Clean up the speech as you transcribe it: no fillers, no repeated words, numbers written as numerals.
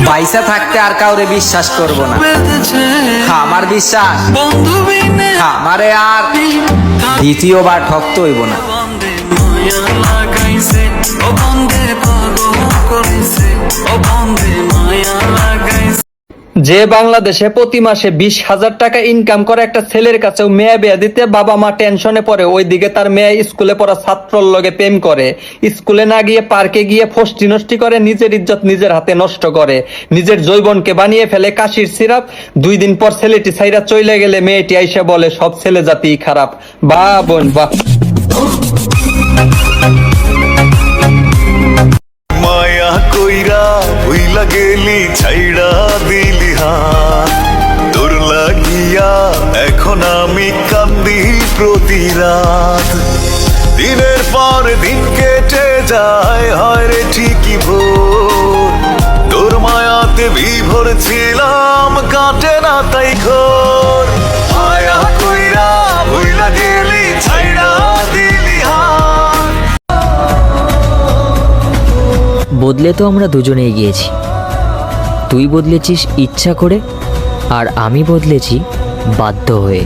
বাইসা থাকতে আর কাউরে বিশ্বাস করব না। আমার বিশ্বাস আমারে আর দ্বিতীয়বার ঠকতে হইব না। যে বাংলাদেশে প্রতি মাসে 20,000 টাকা ইনকাম করে একটা ছেলের কাছেও মেয়ে বিয়ে দিতে বাবা মা টেনশনে পড়ে, ওইদিকে তার মেয়ে স্কুলে পড়া ছাত্রর লগে প্রেম করে, স্কুলে না গিয়ে পার্কে গিয়ে ফষ্টি নষ্টি করে, নিজের ইজ্জত নিজের হাতে নষ্ট করে, নিজের যৌবনকে বানিয়ে ফেলে কাশির সিরাপ। 2 দিন পর ছেলেটি ছাইরা চইলে গেলে মেয়েটি আইসা বলে সব ছেলে জাতিই খারাপ। বা বোন বা। মায়া কইরা ভুইলা গেলি ছাইড়া দিলি হাত, তোর লাগিয়া এখন আমি কান্দি প্রতি রাত। দিনের পর দিন কেটে যায়, হয় রে ঠিকই ভোর, তোর মায়াতে বিভোর ছিলাম, কাটে না তাই ঘোর। মায়া কইরা ভুইলা গেলি ছাইড়া দিলি হাত। বদলে তো আমরা দুজনেই গিয়েছি। তুই বদলেছিস ইচ্ছা করে, আর আমি বদলেছি বাধ্য হয়ে।